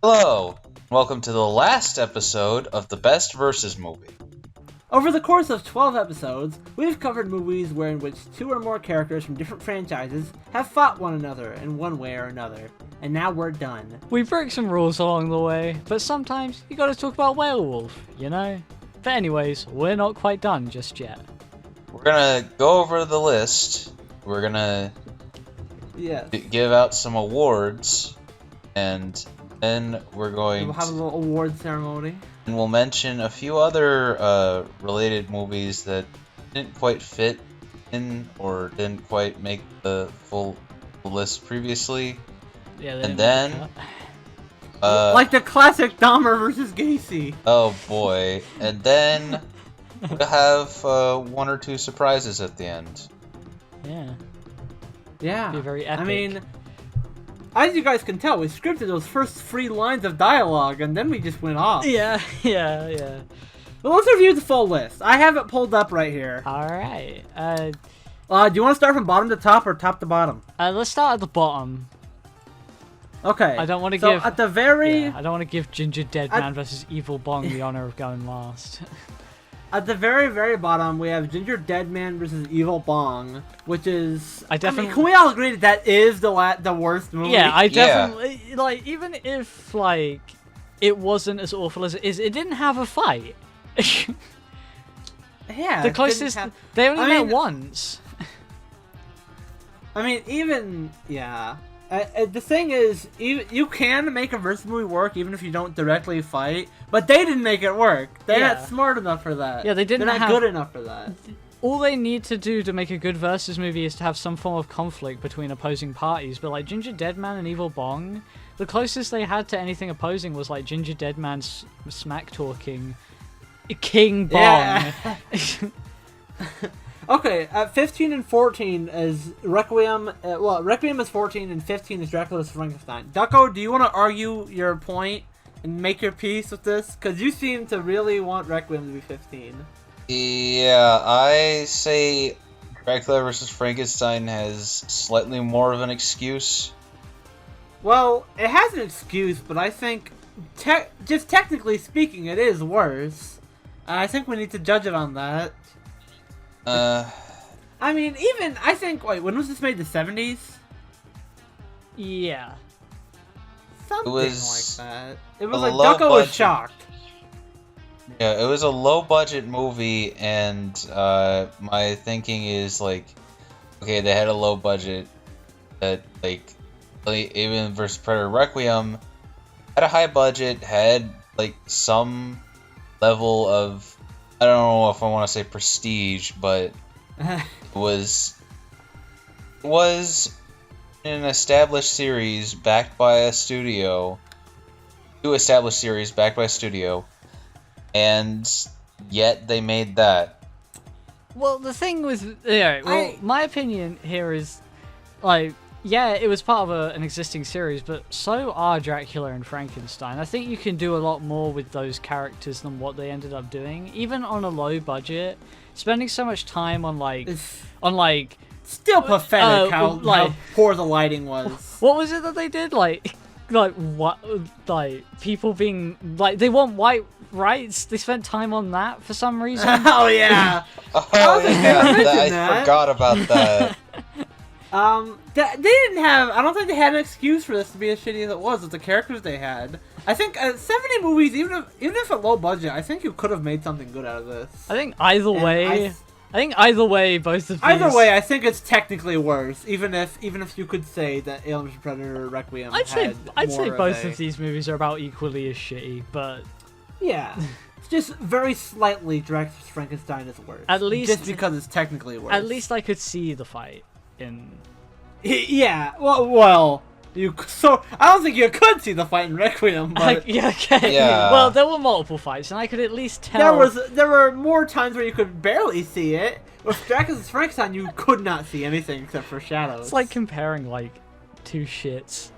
Hello, welcome to the last episode of the Best Versus movie. Over the course of 12 episodes, we've covered movies in which two or more characters from different franchises have fought one another in one way or another. And now we're done. We broke some rules along the way, but sometimes you gotta talk about Werewolf, you know? But anyways, we're not quite done just yet. We're gonna go over the list, we're gonna give out some awards, and then we'll have a little award ceremony. And we'll mention a few other related movies that didn't quite fit in or didn't quite make the full list previously. Yeah, and then like the classic Dahmer versus Gacy. Oh boy. And then we'll have one or two surprises at the end. Yeah. Yeah. Be very epic. I mean, as you guys can tell, we scripted those first 3 lines of dialogue, and then we just went off. Yeah. Well, let's review the full list. I have it pulled up right here. Alright. Do you want to start from bottom to top or top to bottom? Let's start at the bottom. Okay. I don't want to give... at the very... Yeah, I don't want to give Ginger Deadman versus Evil Bong the honor of going last. At the very, very bottom, we have Ginger Deadman versus Evil Bong, which is... I mean, can we all agree that is the worst movie? Yeah, I definitely... Yeah. Like, even if, like, it wasn't as awful as it is, it didn't have a fight. Yeah. The closest... They only met once. I mean, even... Yeah. The thing is, you can make a versus movie work even if you don't directly fight, but they didn't make it work. They're not smart enough for that. Yeah, they're not good enough for that. All they need to do to make a good versus movie is to have some form of conflict between opposing parties, but like Ginger Deadman and Evil Bong, the closest they had to anything opposing was like Ginger Deadman's smack-talking King Bong. Yeah. Okay, at 15 and 14 is Requiem. Requiem is 14 and 15 is Dracula's Frankenstein. Ducko, do you want to argue your point and make your peace with this? Because you seem to really want Requiem to be 15. Yeah, I say Dracula vs. Frankenstein has slightly more of an excuse. Well, it has an excuse, but I think, just technically speaking, it is worse. I think we need to judge it on that. I mean, even, I think, wait, when was this made? The 70s? Yeah. Something like that. It was like Ducko was shocked. Yeah, it was a low-budget movie, and my thinking is, like, okay, they had a low budget, that, like, even versus Predator Requiem, had a high budget, had, like, some level of, I don't know if I want to say prestige, but it was an established series backed by a studio, and yet they made that. Well, the thing with my opinion here is, like, yeah, it was part of an existing series, but so are Dracula and Frankenstein. I think you can do a lot more with those characters than what they ended up doing, even on a low budget. Spending so much time on still pathetic how poor the lighting was. What was it that they did? Like what? Like people being like they want white rights. They spent time on that for some reason. Oh yeah. I forgot about that. They didn't have. I don't think they had an excuse for this to be as shitty as it was with the characters they had. I think 70 movies, even if at low budget, I think you could have made something good out of this. I think either way. Both of these. Either way, I think it's technically worse. Even if you could say that Alien vs Predator Requiem. I'd say both of these movies are about equally as shitty, but yeah. It's just very slightly Dracula vs Frankenstein is worse. At least just because it's technically worse. At least I could see the fight in. Yeah. Well. I don't think you could see the fight in Requiem, but yeah, okay. Yeah. Well, there were multiple fights, and I could at least tell. There were more times where you could barely see it. With Dracula's Frankenstein, you could not see anything except for shadows. It's like comparing like two shits.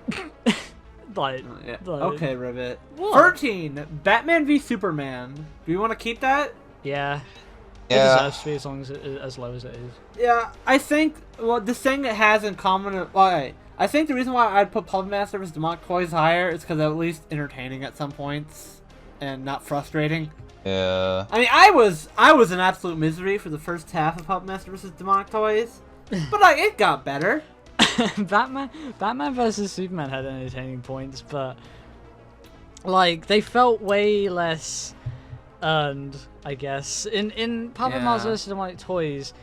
Okay, Ribbit. What? 13. Batman v Superman. Do you want to keep that? Yeah. Yeah. It deserves to be as long as as low as it is. Yeah, I think. Well, the thing it has in common. I I think the reason why I'd put Puppet Master vs. Demonic Toys higher is because at least entertaining at some points and not frustrating. Yeah. I mean, I was in absolute misery for the first half of Puppet Master vs. Demonic Toys, but it got better. Batman vs Superman had entertaining points, but like they felt way less earned, I guess. In Puppet Master vs Demonic Toys,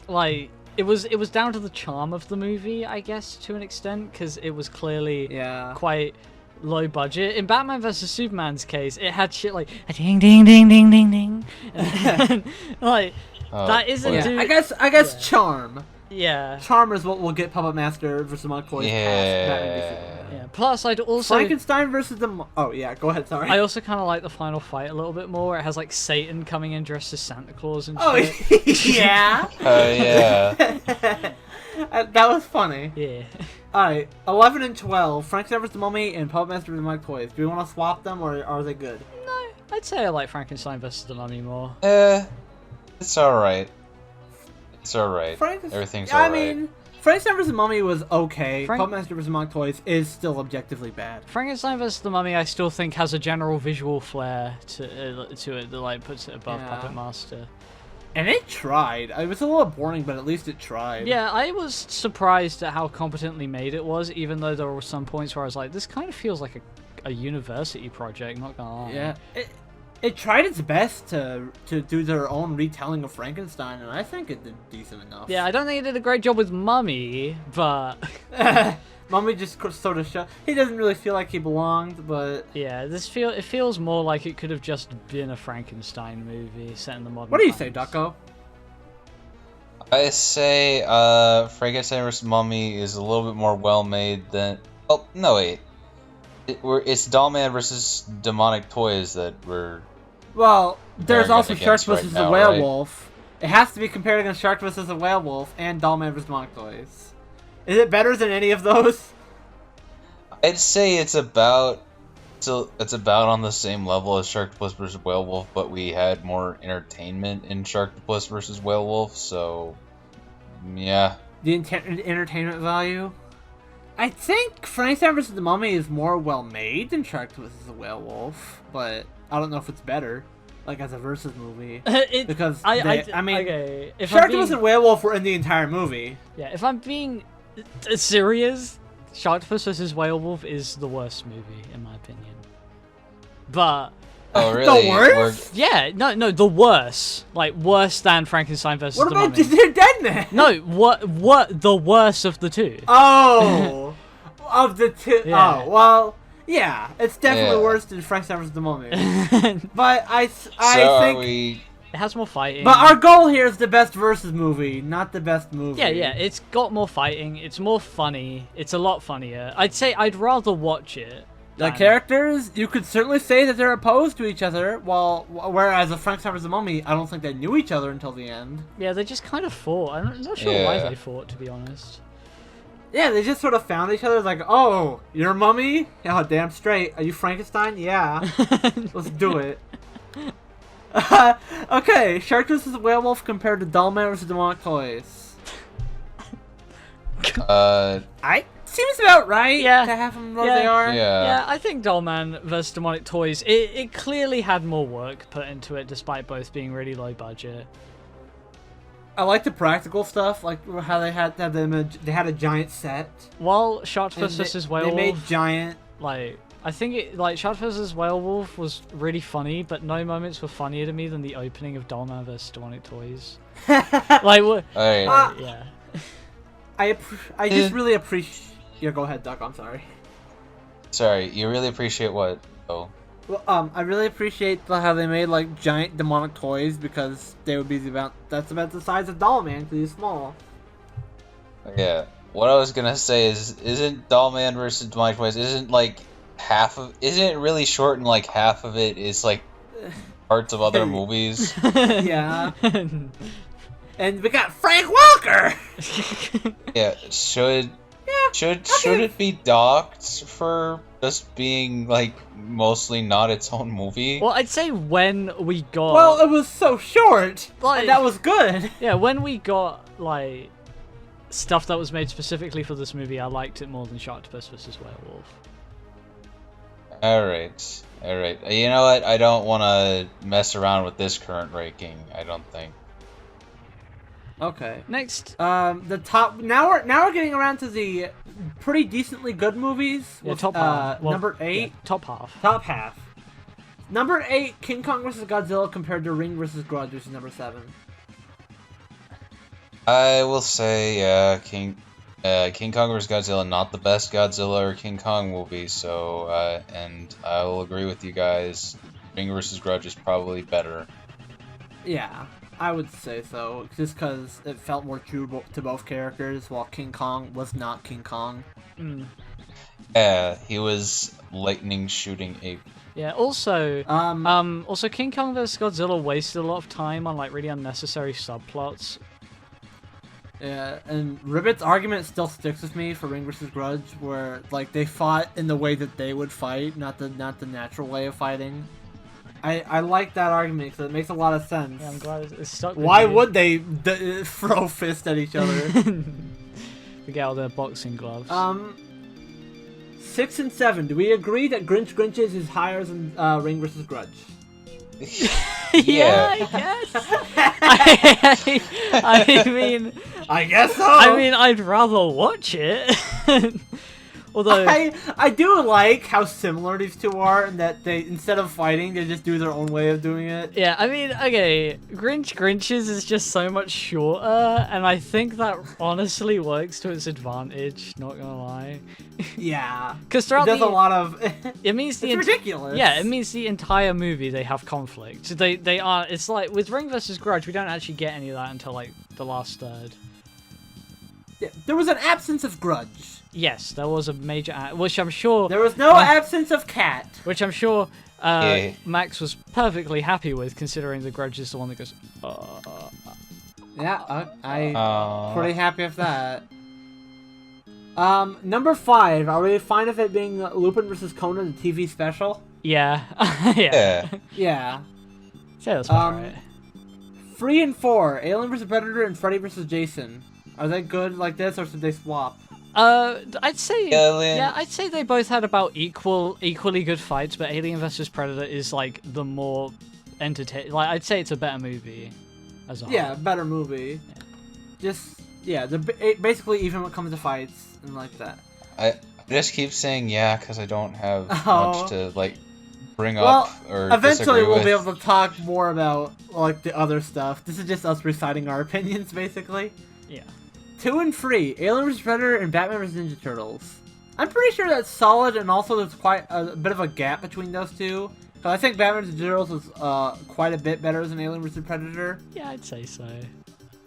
like it was down to the charm of the movie, I guess, to an extent, because it was clearly quite low budget. In Batman vs Superman's case, it had shit like a ding ding ding ding ding ding, and, like that isn't. Yeah, I guess charm. Yeah. Charm is what will get Puppet Master vs. Demonic Toys past Batman vs Superman. Yeah. Plus, I'd also Frankenstein versus the. Oh yeah, go ahead. Sorry. I also kind of like the final fight a little bit more. Where it has like Satan coming in dressed as Santa Claus and shit. Yeah. Oh yeah. That was funny. Yeah. Alright, 11 and 12, Frankenstein vs. the Mummy and Puppet Master vs. Demonic Toys. Do we want to swap them or are they good? No, I'd say I like Frankenstein vs. the Mummy more. It's alright. It's alright. Everything's alright. I mean, Frankenstein vs. the Mummy was okay. Puppet Master vs. Demonic Toys is still objectively bad. Frankenstein vs. the Mummy, I still think has a general visual flair to it that like puts it above Puppet Master. And it tried. It was a little boring, but at least it tried. Yeah, I was surprised at how competently made it was, even though there were some points where I was like, this kind of feels like a university project, not gonna lie. Yeah, it tried its best to do their own retelling of Frankenstein, and I think it did decent enough. Yeah, I don't think it did a great job with Mummy, but... Mummy just sort of showed... He doesn't really feel like he belonged, but... Yeah, it feels more like it could have just been a Frankenstein movie set in the modern What do you times. say, Ducko? I say Frankenstein vs. Mummy is a little bit more well-made than... Oh, no, wait. It's Dollman versus Demonic Toys that we're... Well, there's also Shark right vs. now, the Werewolf. Right? It has to be compared against Shark vs. the Werewolf and Dollman vs. Demonic Toys. Is it better than any of those? I'd say it's about on the same level as Sharktopus vs. Werewolf, but we had more entertainment in Sharktopus vs. Werewolf, so yeah. The entertainment value? I think Frankenstein vs. the Mummy is more well-made than Sharktopus vs. the Werewolf, but I don't know if it's better, like as a versus movie. Because I mean, okay, Sharktopus and Werewolf were in the entire movie. Yeah, if I'm being serious, Sharktopus vs. Werewolf is the worst movie in my opinion. But oh really? The worst? Yeah, no, the worst. Like worse than Frankenstein vs. What the about Mummy. Dead Man? No, what the worst of the two? Oh, of the two. Yeah. Oh, well, yeah, it's definitely worse than Frankenstein vs. the Mummy. But I think it has more fighting. But our goal here is the best versus movie, not the best movie. Yeah, it's got more fighting. It's more funny. It's a lot funnier. I'd say I'd rather watch it. The characters, you could certainly say that they're opposed to each other, whereas the Frankenstein vs. the Mummy, I don't think they knew each other until the end. Yeah, they just kind of fought. I'm not sure why they fought, to be honest. Yeah, they just sort of found each other, like, oh, you're a mummy? Oh, damn straight. Are you Frankenstein? Yeah. Let's do it. Okay, Shark vs. Werewolf compared to Dollman vs. Demonic Toys. Seems about right to have them where they are. Yeah, I think Dollman vs. Demonic Toys, it clearly had more work put into it, despite both being really low budget. I like the practical stuff, like how they had a giant set. While Shark vs. Werewolf, they made giant. Like, I think Shark vs. Werewolf was really funny, but no moments were funnier to me than the opening of Dollman vs. Demonic Toys. Like, what? Yeah. I just really appreciate. Yeah, go ahead, Duck. I'm sorry. Sorry, you really appreciate what? Oh. Well, I really appreciate how they made like giant demonic toys because they would be that's about the size of Dollman because he's small. Yeah. What I was gonna say is, isn't Dollman versus Demonic Toys isn't it really short and like half of it is like parts of other movies? Yeah. And we got Frank Walker. Yeah. Should it be docked for just being like mostly not its own movie? Well, I'd say when we got. Well, it was so short. Like, and that was good. Yeah, when we got like stuff that was made specifically for this movie, I liked it more than Sharktopus vs. Werewolf. Alright. Alright. You know what? I don't want to mess around with this current ranking, I don't think. Okay. Next. The top. Now we're getting around to the pretty decently good movies. Yeah, with, top half. Well, number 8. Yeah, top half. Top half. Number 8, King Kong vs. Godzilla compared to Ring vs. Grudge, which is number 7. I will say, yeah, King Kong vs. Godzilla, not the best Godzilla or King Kong movie, so, and I will agree with you guys, Ring vs. Grudge is probably better. Yeah, I would say so, just because it felt more true to both characters, while King Kong was not King Kong. Yeah, he was lightning shooting ape. Yeah. Also, also King Kong vs. Godzilla wasted a lot of time on like really unnecessary subplots. Yeah, and Ribbit's argument still sticks with me for Ring vs. Grudge, where like they fought in the way that they would fight, not the natural way of fighting. I like that argument because it makes a lot of sense. Yeah, I'm glad it's stuck with Why you. would they throw fists at each other? They get all their boxing gloves. 6 and 7. Do we agree that Grinches is higher than Ring vs. Grudge? Yeah, I guess. I mean, I guess so. I mean, I'd rather watch it. Although I do like how similar these two are, and that they instead of fighting, they just do their own way of doing it. yeah, I mean, okay, Grinches is just so much shorter, and I think that honestly works to its advantage. Not gonna lie. Yeah, because it does a lot of. It means it's ridiculous. Yeah, it means the entire movie they have conflict. They are. It's like with Ring vs. Grudge, we don't actually get any of that until like the last third. Yeah, there was an absence of grudge. Yes, there was a major, which I'm sure. There was no absence of cat. Which I'm sure Max was perfectly happy with, considering the Grudge is the one that goes. Yeah, I'm pretty happy with that. Number 5. Are we fine with it being Lupin vs. Conan, the TV special? Yeah. Yeah. Yeah. So that's right. 3 and 4. Alien vs. Predator and Freddy vs. Jason. Are they good like this, or should they swap? I'd say Alien. yeah, I'd say they both had about equally good fights, but Alien vs. Predator is like the more entertaining. Like I'd say it's a better movie as a whole. Yeah, better movie. Yeah. Just they're basically even when it comes to fights and like that. I just keep saying yeah because I don't have Oh. much to like bring Well, up or eventually disagree we'll with. be able to talk more about like the other stuff. This is just us reciting our opinions, basically. Yeah. 2 and 3, Alien vs. Predator and Batman vs. Ninja Turtles. I'm pretty sure that's solid, and also there's quite a bit of a gap between those two. Cause I think Batman vs. Ninja Turtles is quite a bit better than Alien vs. Predator. Yeah, I'd say so.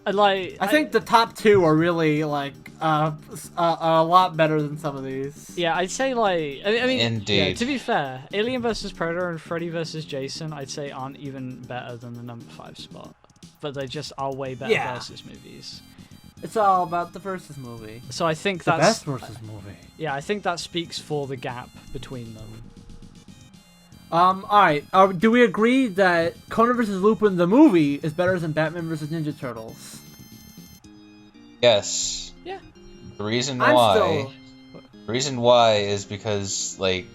I think the top 2 are really like a lot better than some of these. Yeah, I'd say like I mean Indeed. Yeah, to be fair, Alien vs. Predator and Freddy vs. Jason I'd say aren't even better than the number 5 spot. But they just are way better versus movies. It's all about the versus movie. So I think The that's best versus movie. Yeah, I think that speaks for the gap between them. Alright. Do we agree that Conan vs. Lupin the movie is better than Batman vs. Ninja Turtles? Yes. Yeah. The reason I'm why. still- The reason why is because like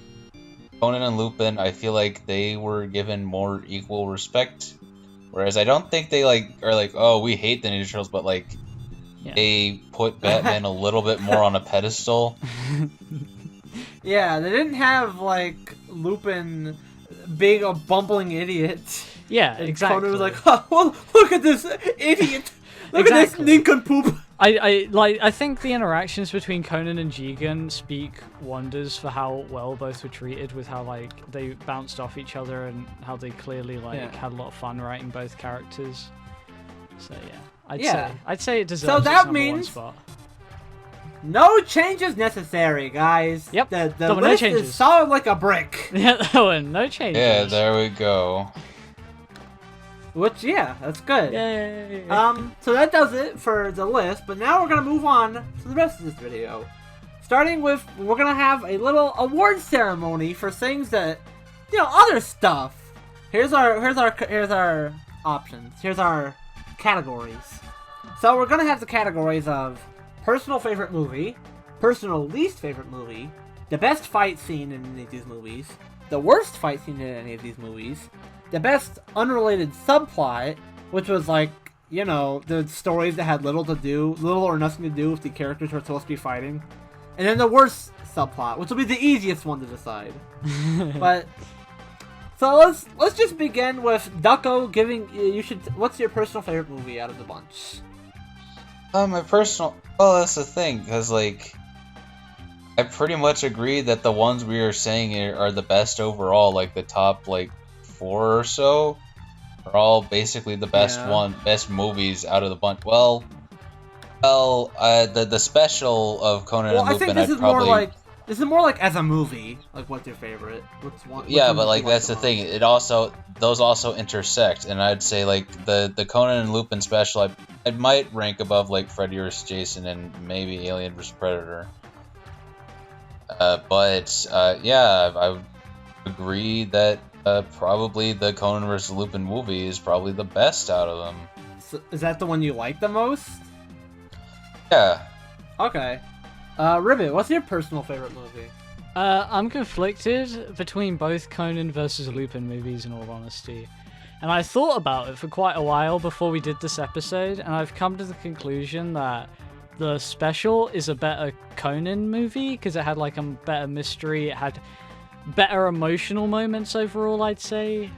Conan and Lupin, I feel like they were given more equal respect, whereas I don't think they like are like, oh, we hate the Ninja Turtles, but like they put Batman a little bit more on a pedestal. Yeah, they didn't have like Lupin being a bumbling idiot. Yeah, And exactly. Conan was like, oh, well, look at this idiot. Look at this nincompoop. I think the interactions between Conan and Jigen speak wonders for how well both were treated, with how like they bounced off each other and how they clearly had a lot of fun writing both characters. So yeah, I'd say it deserves its that number one means- spot. No changes necessary, guys. Yep, The there were no list changes. is solid like a brick. Yeah, that one, no changes. Yeah, there we go. Which, yeah, that's good. Yay. So that does it for the list, but now we're gonna move on to the rest of this video. Starting with, we're gonna have a little award ceremony for things that, other stuff. Here's our options. Here's our categories. So we're gonna have the categories of personal favorite movie, personal least favorite movie, the best fight scene in any of these movies, the worst fight scene in any of these movies, the best unrelated subplot, which was like, you know, the stories that had little or nothing to do with the characters who are supposed to be fighting, and then the worst subplot, which will be the easiest one to decide. But so let's just begin with Ducko giving what's your personal favorite movie out of the bunch? My personal, well, that's the thing, because like I pretty much agree that the ones we are saying are the best overall. Like the top like 4 or so are all basically the best best movies out of the bunch. Well, the special of Conan and Lupin, I think this is more like as a movie. Like, what's your favorite? Yeah, but like that's the thing. Those also intersect, and I'd say like the Conan and Lupin special, I might rank above like Freddy vs. Jason and maybe Alien vs. Predator. But I would agree that probably the Conan vs. Lupin movie is probably the best out of them. So, is that the one you like the most? Yeah. Okay. Ribbit, what's your personal favorite movie? I'm conflicted between both Conan vs. Lupin movies, in all honesty. And I thought about it for quite a while before we did this episode, and I've come to the conclusion that the special is a better Conan movie, because it had like a better mystery, it had better emotional moments overall, I'd say.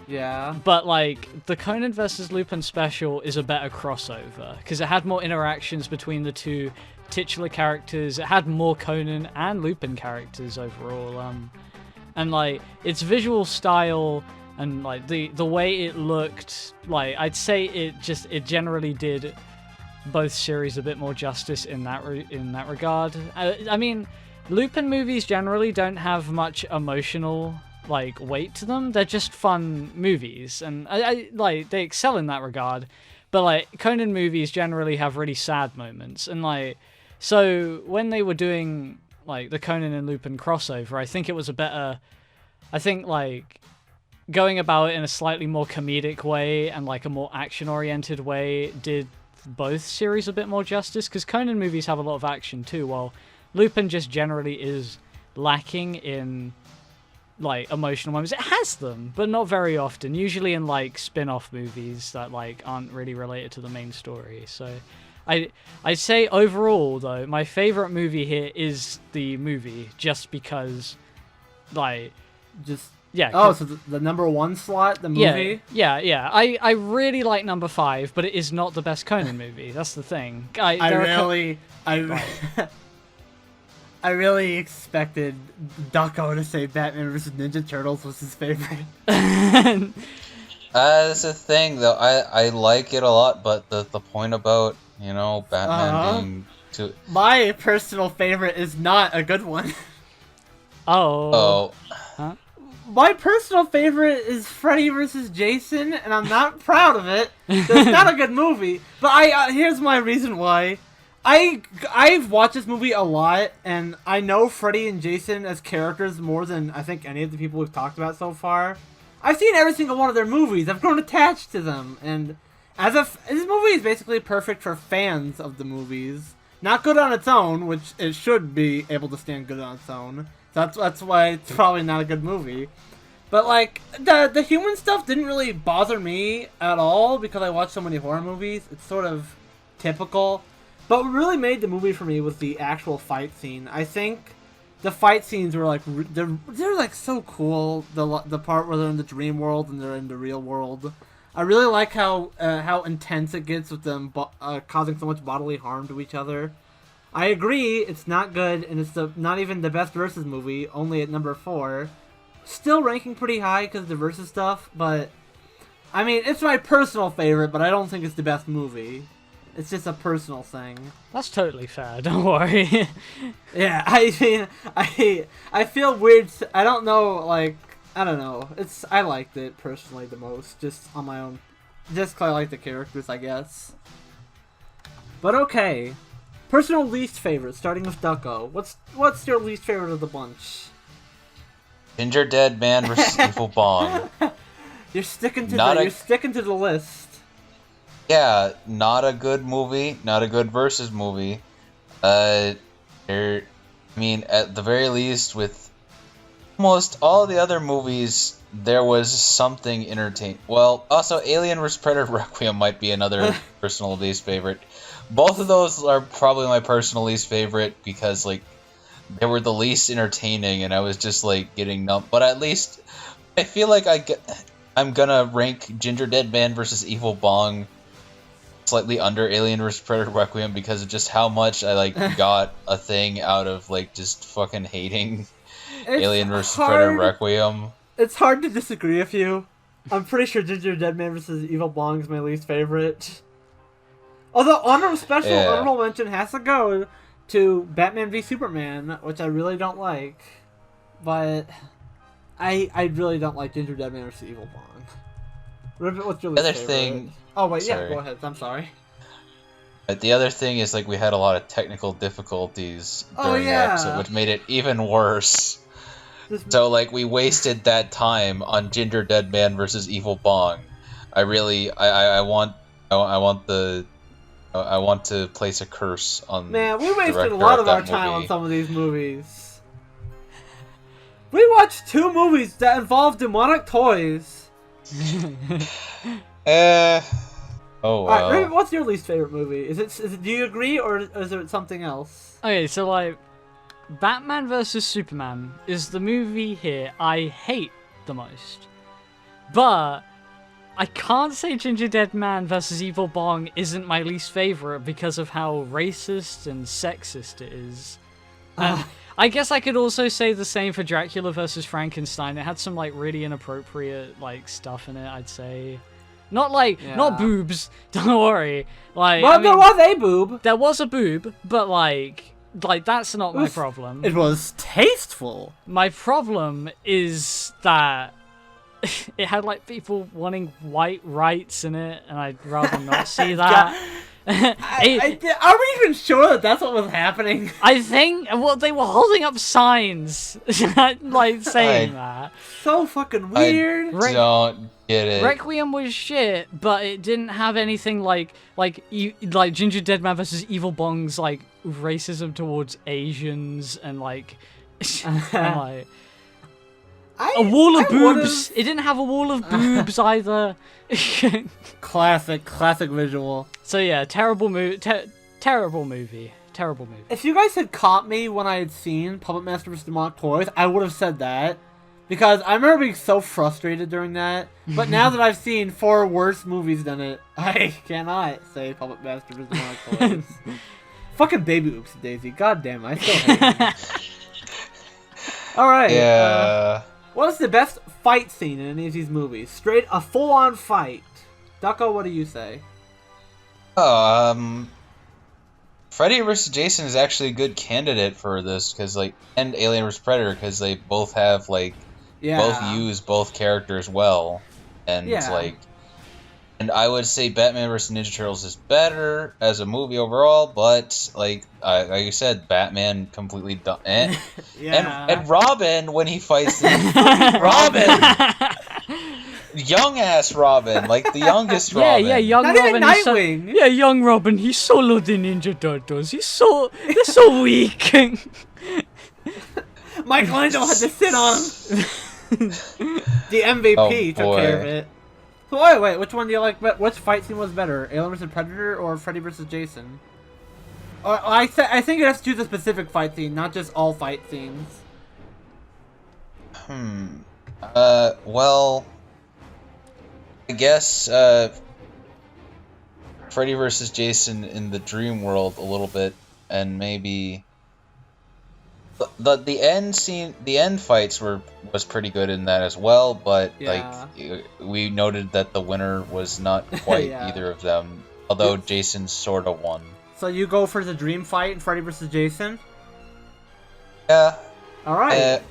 Yeah. But like the Conan vs. Lupin special is a better crossover, because it had more interactions between the two titular characters. It had more Conan and Lupin characters overall. And like its visual style and like the way it looked, like I'd say it generally did both series a bit more justice in that regard. I mean, Lupin movies generally don't have much emotional like weight to them. They're just fun movies, and I like they excel in that regard. But like Conan movies generally have really sad moments, and like so when they were doing like the Conan and Lupin crossover, I think it was like going about it in a slightly more comedic way and like a more action-oriented way did both series a bit more justice, because Conan movies have a lot of action too, while Lupin just generally is lacking in like emotional moments. It has them, but not very often, usually in like spin-off movies that like aren't really related to the main story. So I'd say overall though, my favorite movie here is the movie, just because like yeah. Oh, so the number 1 slot, the movie? Yeah. I really like number 5, but it is not the best Conan movie. That's the thing. I really expected Ducko to say Batman vs. Ninja Turtles was his favorite. That's the thing, though. I like it a lot, but the point about, you know, Batman being too... My personal favorite is not a good one. Oh. Huh? My personal favorite is Freddy vs. Jason, and I'm not proud of it. It's not a good movie, but here's my reason why. I've watched this movie a lot, and I know Freddy and Jason as characters more than I think any of the people we've talked about so far. I've seen every single one of their movies. I've grown attached to them, and this movie is basically perfect for fans of the movies. Not good on its own, which it should be able to stand good on its own. That's why it's probably not a good movie. But like the human stuff didn't really bother me at all because I watched so many horror movies. It's sort of typical. But what really made the movie for me was the actual fight scene. I think the fight scenes were like they're like so cool. The part where they're in the dream world and they're in the real world. I really like how intense it gets with them causing so much bodily harm to each other. I agree, it's not good, and it's not even the best Versus movie, only at number 4. Still ranking pretty high because of the Versus stuff, but... I mean, it's my personal favorite, but I don't think it's the best movie. It's just a personal thing. That's totally fair, don't worry. Yeah, I mean, I feel weird, I don't know, like... I don't know. I liked it, personally, the most, just on my own... Just because I like the characters, I guess. But okay... Personal least favorite, starting with Ducko. What's your least favorite of the bunch? Ginger Dead Man vs. Evil Bong. You're sticking to the list. yeah, not a good movie, not a good versus movie. I mean, at the very least, with almost all the other movies, there was something entertaining. Well, also, Alien vs. Predator Requiem might be another personal least favorite. Both of those are probably my personal least favorite because, like, they were the least entertaining, and I was just, like, getting numb. But at least, I feel like I'm gonna rank Ginger Dead Man vs. Evil Bong slightly under Alien vs. Predator Requiem because of just how much I, like, got a thing out of, like, just fucking hating Alien vs. Predator Requiem. It's hard to disagree with you. I'm pretty sure Ginger Dead Man vs. Evil Bong is my least favorite. Although honorable mention has to go to Batman v Superman, which I really don't like. But I really don't like Ginger Dead Man vs. Evil Bong. Ribbit, what's your least favorite? Thing... Oh wait, sorry. yeah, go ahead. I'm sorry. But the other thing is, like, we had a lot of technical difficulties during the episode, which made it even worse. So, like, we wasted that time on Ginger Dead Man versus Evil Bong. I want to place a curse on. Man, we wasted a lot of our time on some of these movies. We watched 2 movies that involve demonic toys. Oh wow. Alright, what's your least favorite movie? Is it? Do you agree, or is it something else? Okay, so like, Batman vs Superman is the movie here I hate the most, but I can't say Ginger Dead Man vs Evil Bong isn't my least favorite because of how racist and sexist it is. I guess I could also say the same for Dracula vs Frankenstein. It had some like really inappropriate like stuff in it, I'd say. Not not boobs. Don't worry. Like, well, there was a boob. There was a boob, but like that's not my problem. It was tasteful. My problem is that it had like people wanting white rights in it, and I'd rather not see that. Are we even sure that that's what was happening? I think they were holding up signs, like saying that. So fucking weird. I don't get it. Requiem was shit, but it didn't have anything like Ginger Dead Man vs Evil Bong's like racism towards Asians and like, a wall of boobs. It didn't have a wall of boobs either. Classic visual. So yeah, terrible movie. Terrible movie. If you guys had caught me when I had seen Puppet Master vs. Demonic Toys, I would have said that. Because I remember being so frustrated during that. But now that I've seen 4 worse movies than it, I cannot say Puppet Master vs. Demonic Toys. Fucking baby Oopsie Daisy. God damn, I still hate him. Alright. Yeah. What is the best fight scene in any of these movies? Straight, a full-on fight. Ducko, what do you say? Freddy vs. Jason is actually a good candidate for this, because, like, and Alien vs. Predator, because they both have, like, both use both characters well. And, like, and I would say Batman vs. Ninja Turtles is better as a movie overall, but, like you said, Batman completely done. And Robin, when he fights Robin! Young ass Robin, like the youngest Robin. Yeah, young Not Robin. Even Nightwing. Young Robin. He soloed the Ninja Turtles. They're so weak. Michelangelo had to sit on him. The MVP took care of it. So wait, which one do you like? Which fight scene was better, Alien vs. Predator or Freddy vs. Jason? I think it has to do the specific fight scene, not just all fight scenes. Well, I guess Freddy vs. Jason in the dream world a little bit, and maybe the end scene, the end fights was pretty good in that as well. But like we noted that the winner was not quite either of them, although Jason sort of won. So you go for the dream fight in Freddy vs. Jason? Yeah. All right.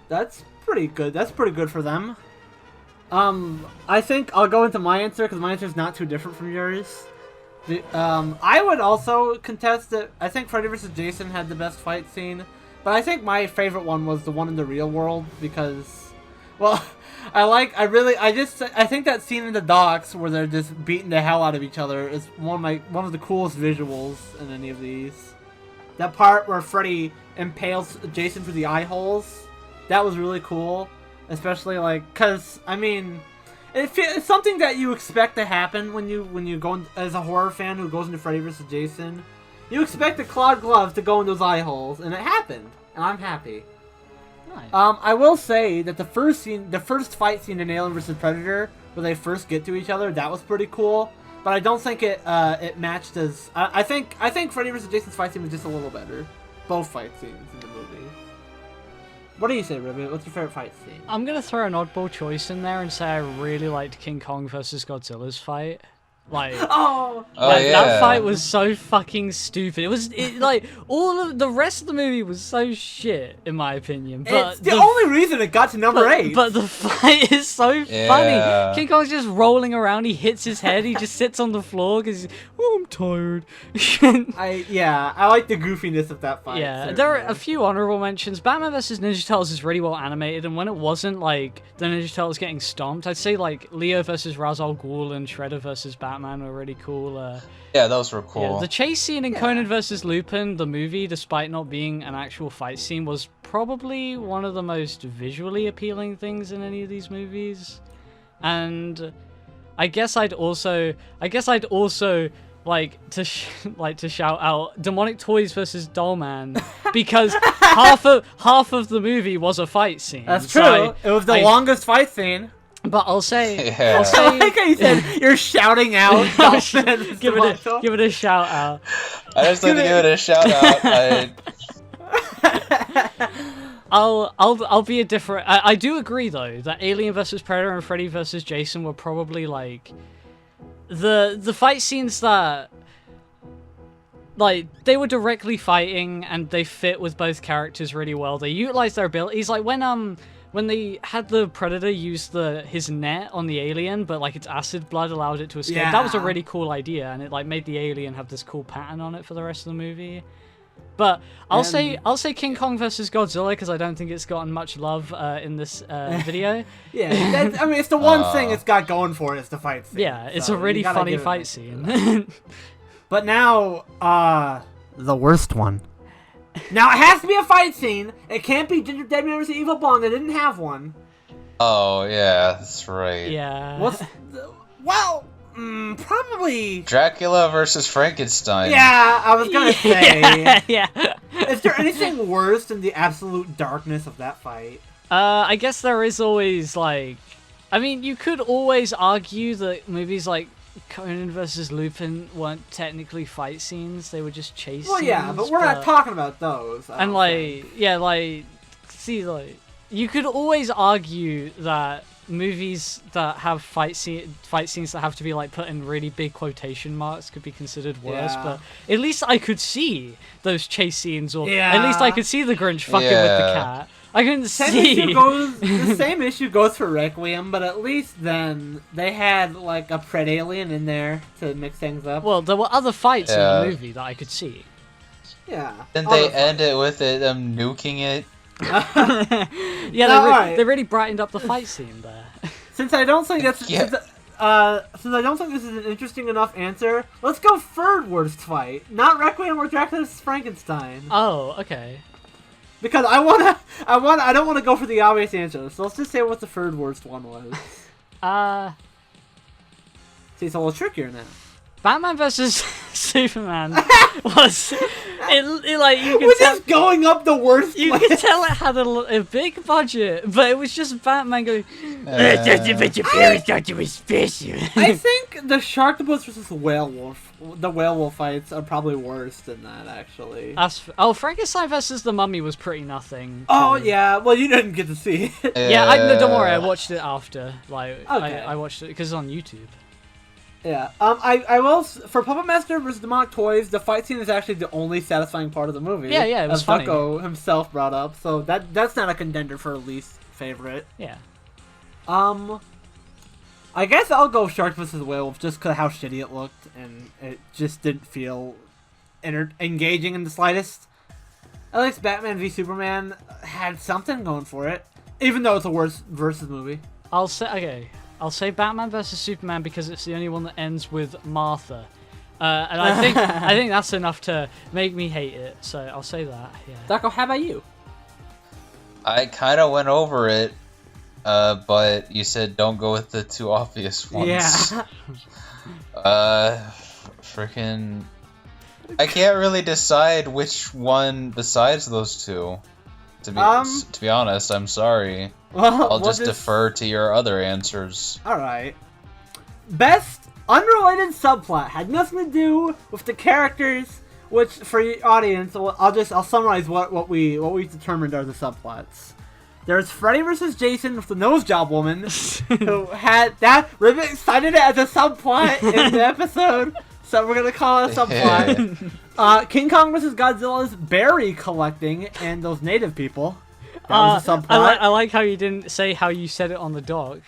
That's pretty good. That's pretty good for them. I think I'll go into my answer because my answer is not too different from yours. I would also contest that I think Freddy vs. Jason had the best fight scene, but I think my favorite one was the one in the real world because Well, I think that scene in the docks where they're just beating the hell out of each other is one of the coolest visuals in any of these. That part where Freddy impales Jason through the eye holes, that was really cool. Especially cause I mean, it's something that you expect to happen when you go as a horror fan who goes into Freddy vs. Jason. You expect the clawed gloves to go in those eye holes, and it happened, and I'm happy. Nice. I will say that the first fight scene in Alien vs. Predator, where they first get to each other, that was pretty cool. But I don't think it matched as. I think Freddy vs. Jason's fight scene was just a little better. Both fight scenes in the movie. What do you say, Ribbit? What's your favorite fight scene? I'm gonna throw an oddball choice in there and say I really liked King Kong versus Godzilla's fight. That fight was so fucking stupid. All of the rest of the movie was so shit, in my opinion. But it's the only reason it got to number 8. But the fight is so funny. King Kong's just rolling around. He hits his head. He just sits on the floor because I'm tired. I like the goofiness of that fight. Yeah, there are a few honorable mentions. Batman vs. Ninja Turtles is really well animated, and when it wasn't the Ninja Turtles getting stomped, I'd say Leo versus Ra's al Ghul and Shredder versus Batman were really cool. Yeah, those were cool. Yeah, the chase scene in Conan vs. Lupin, the movie, despite not being an actual fight scene, was probably one of the most visually appealing things in any of these movies. And I guess I'd also like to shout out Demonic Toys versus Dollman because half of the movie was a fight scene. That's true. It was the longest fight scene. But I'll say, I like how you said you're shouting out. give it a shout out. I just like to give it a shout out. I'll be a different. I do agree though that Alien vs. Predator and Freddy vs. Jason were probably the fight scenes that they were directly fighting and they fit with both characters really well. They utilized their abilities, when they had the Predator use his net on the alien, but its acid blood allowed it to escape. Yeah. That was a really cool idea, and it made the alien have this cool pattern on it for the rest of the movie. But I'll say King Kong versus Godzilla because I don't think it's gotten much love in this video. Yeah, it's the one thing it's got going for it is the fight scene. Yeah, it's a really funny fight scene. But now, the worst one. Now, it has to be a fight scene. It can't be Ginger Dead Man vs. Evil Bong. They didn't have one. Oh, yeah, that's right. Yeah. Probably... Dracula versus Frankenstein. Yeah, I was gonna say. Yeah. Is there anything worse than the absolute darkness of that fight? I guess there is always, you could always argue that movies like Conan versus Lupin weren't technically fight scenes; they were just chase scenes. Well, yeah, but we're not talking about those. And you could always argue that movies that have fight scenes that have to be put in really big quotation marks could be considered worse. Yeah. But at least I could see those chase scenes, or at least I could see the Grinch fucking with the cat. I couldn't see. The same issue goes for Requiem, but at least then they had a pred alien in there to mix things up. Well, there were other fights in the movie that I could see. Yeah. Didn't they end it with them nuking it? Yeah, they really brightened up the fight scene there. Since I don't think that's since I don't think this is an interesting enough answer, let's go third worst fight, not Requiem or Dracula's Frankenstein. Oh, okay. Because I don't want to go for the obvious answer, so let's just say what the third worst one was. See, it's a little trickier now. Batman vs Superman was you could We're just going up the worst. You could tell it had a big budget, but it was just Batman going. I think the Sharktopus versus the werewolf fights are probably worse than that actually. Frankenstein versus the Mummy was pretty nothing. Oh yeah, well you didn't get to see it. Yeah, don't worry, I watched it after. Okay. I watched it because it's on YouTube. Yeah. I will for Puppet Master vs. Demonic Toys. The fight scene is actually the only satisfying part of the movie. Yeah, it was funny. Ducko himself brought up, so that's not a contender for least favorite. Yeah. I guess I'll go Shark vs. Werewolf just because how shitty it looked, and it just didn't feel engaging in the slightest. At least Batman v Superman had something going for it. Even though it's a worse versus movie. I'll say Batman versus Superman because it's the only one that ends with Martha. And I think that's enough to make me hate it. So I'll say that. Yeah. Ducko, how about you? I kind of went over it, but you said don't go with the two obvious ones. Yeah. Freaking. I can't really decide which one besides those two. To be honest, I'm sorry. Well, I'll just defer to your other answers. Alright. Best unrelated subplot had nothing to do with the characters, which for your audience, I'll summarize what we determined are the subplots. There's Freddy vs. Jason with the nose job woman, who had that. Ribbit cited it as a subplot in the episode, so we're gonna call it a subplot. King Kong vs. Godzilla's berry collecting and those native people. That was a subplot. I like how you didn't say how you said it on the doc.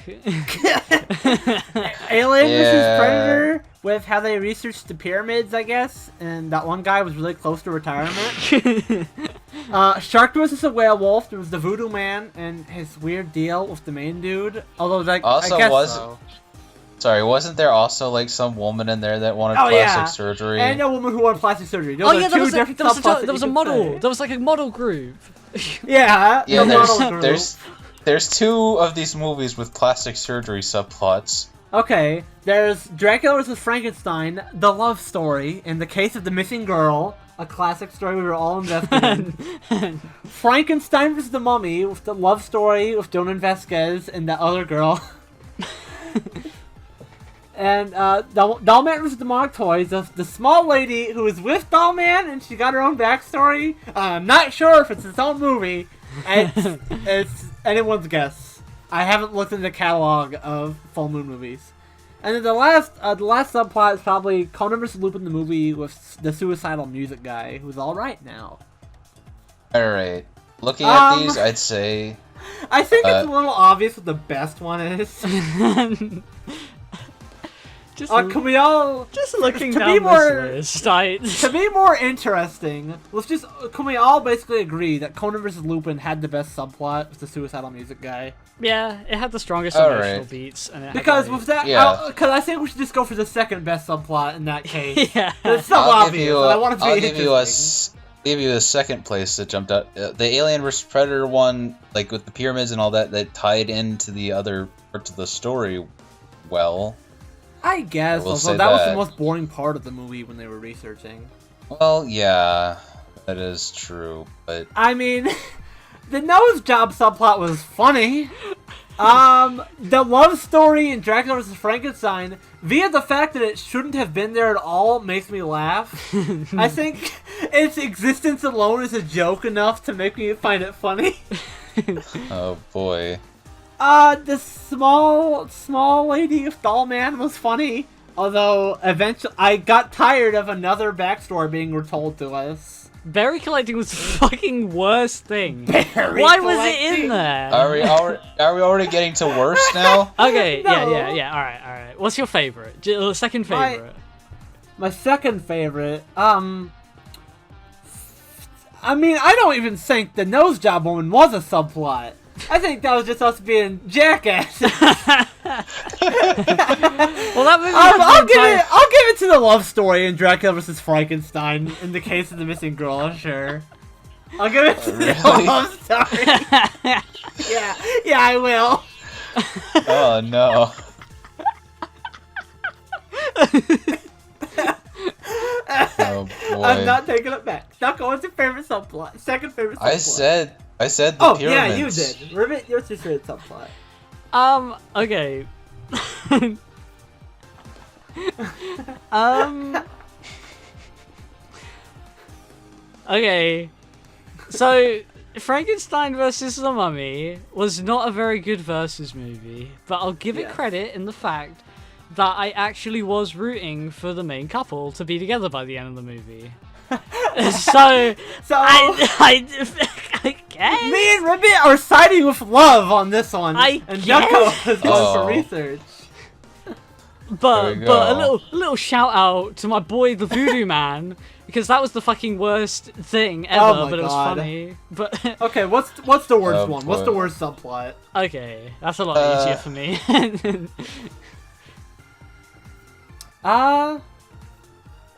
Alien vs. Predator with how they researched the pyramids, I guess, and that one guy was really close to retirement. Shark vs. a werewolf. There was the Voodoo Man and his weird deal with the main dude. Although, like, also, I guess so. Sorry, wasn't there also like some woman in there that wanted plastic surgery? And a woman who wanted plastic surgery. There there was a model. There was like a model group. Yeah, there's two of these movies with plastic surgery subplots. Okay, there's Dracula vs. Frankenstein, the love story, in the case of the missing girl, a classic story we were all invested in. Frankenstein vs. the Mummy, with the love story with Jonan Vasquez and that other girl. And Dollman vs. Demonic Toys, the small lady who is with Dollman and she got her own backstory. I'm not sure if it's its own movie. It's anyone's guess. I haven't looked in the catalog of Full Moon movies. And then the last subplot is probably Conan vs. Lupin, the movie with the suicidal music guy who's all right now. All right, looking at these, I'd say. I think it's a little obvious what the best one is. Can we all just looking down this list? To be more interesting, can we all basically agree that Conan vs. Lupin had the best subplot with the suicidal music guy? Yeah, it had the strongest emotional beats, and because with that, because I think we should just go for the second best subplot in that case. Yeah, it's so obvious. I want it to be interesting. Give you a second place that jumped out. The Alien vs. Predator one, like with the pyramids and all that, that tied into the other parts of the story well. I guess, although that was the most boring part of the movie when they were researching. Well, yeah, that is true, but... I mean, the nose job subplot was funny. The love story in Dracula vs. Frankenstein, via the fact that it shouldn't have been there at all, makes me laugh. I think its existence alone is a joke enough to make me find it funny. Oh, boy. The small lady with Doll Man was funny. Although, eventually, I got tired of another backstory being told to us. Berry collecting was the fucking worst thing. Why was it in there? Are we already getting to worse now? Okay, No. yeah. All right. What's your favorite? Second favorite? My second favorite, I mean, I don't even think the nose job woman was a subplot. I think that was just us being jackasses. Well, that movie I'll give it to the love story in Dracula vs. Frankenstein in the case of the missing girl, sure. I'll give it to the love story. Yeah, I will. Oh no. Oh boy. I'm not taking it back. Ducko, what's your favorite subplot? Second favorite subplot. I said the pyramids. Yeah, you did. Ribbit, what's your favorite subplot? Okay. Okay. So, Frankenstein vs. the Mummy was not a very good versus movie, but I'll give it credit in the fact that I actually was rooting for the main couple to be together by the end of the movie. so I guess me and Ribbit are siding with love on this one, and Ducko is going for research. But a little shout out to my boy the Voodoo Man, because that was the fucking worst thing ever, Oh my but it was God. funny. But Okay, what's the worst one? What's boy. the worst subplot? okay, that's a lot easier for me.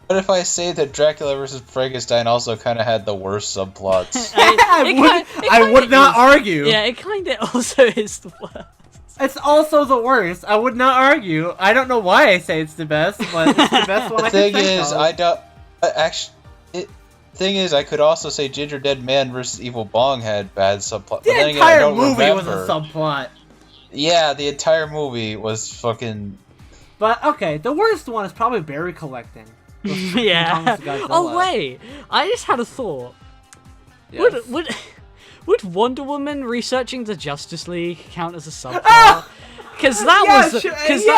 What if I say that Dracula versus Frankenstein also kind of had the worst subplots? I would not argue. Yeah, it kind of also is the worst. It's also the worst. I would not argue. I don't know why I say it's the best, but it's the best one The I can thing think is, of. I don't. Thing is, I could also say Ginger Dead Man versus Evil Bong had bad subplots. But The then again, I entire don't movie was remember. a subplot. Yeah, the entire movie was fucking. But okay, the worst one is probably berry collecting. Yeah. Kong's Godzilla. Oh wait, I just had a thought. Yes. Would Wonder Woman researching the Justice League count as a subplot? Because that Yeah,